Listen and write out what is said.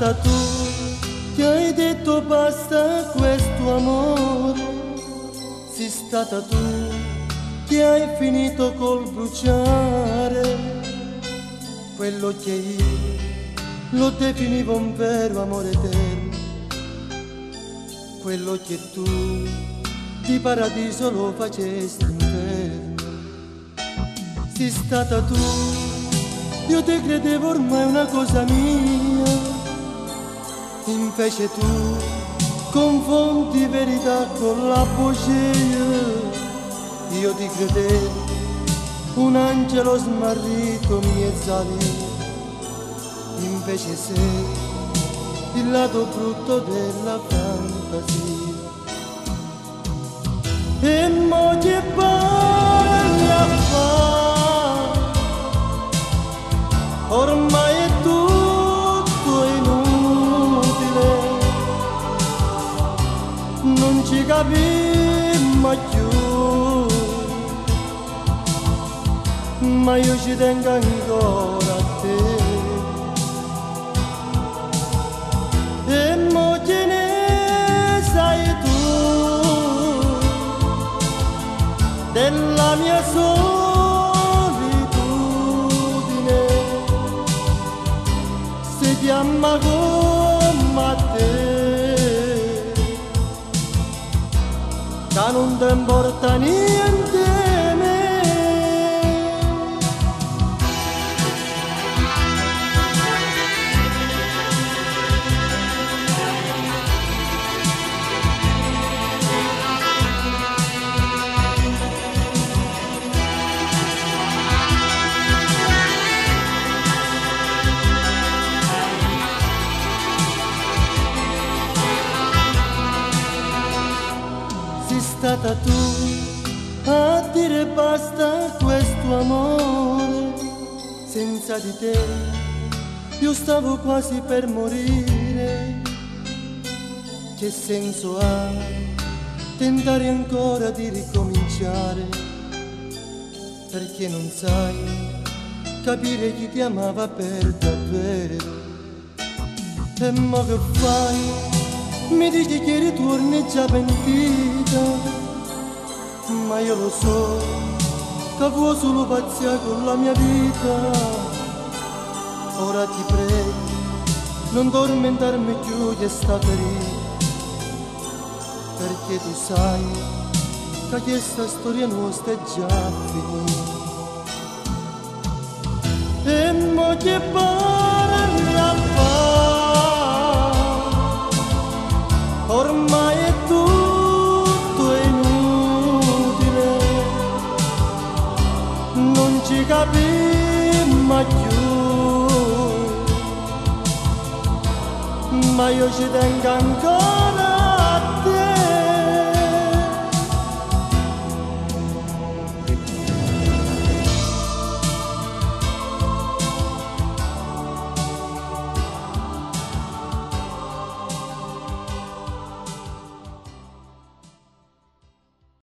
stata tu che hai detto basta a questo amore, sei stata tu che hai finito col bruciare quello che io lo definivo un vero amore eterno, quello che tu di paradiso lo facesti inferno. Sei stata tu, io te credevo ormai una cosa mia, invece tu confondi verità con la poesia. Io ti credevo un angelo smarrito mi esalì, invece sei il lato brutto della fantasia. E mo che parli a fare, ormai è tutto inutile, non ci capimmo più, ma io ci tengo ancora a te. E mo che ne sai tu della mia solitudine, se ti ama come a te, che non ti importa niente me. Sei stata tu a dire basta a questo amore, senza di te io stavo quasi per morire. Che senso ha tentare ancora di ricominciare, perché non sai capire chi ti amava per davvero. E mo che fai? Mi dici che ritorni già pentita, ma io lo so che vuoi solo pazziare con la mia vita. Ora ti prego, non tormentarmi più che sta ferita, perché tu sai che questa storia nostra è già finita. E mo che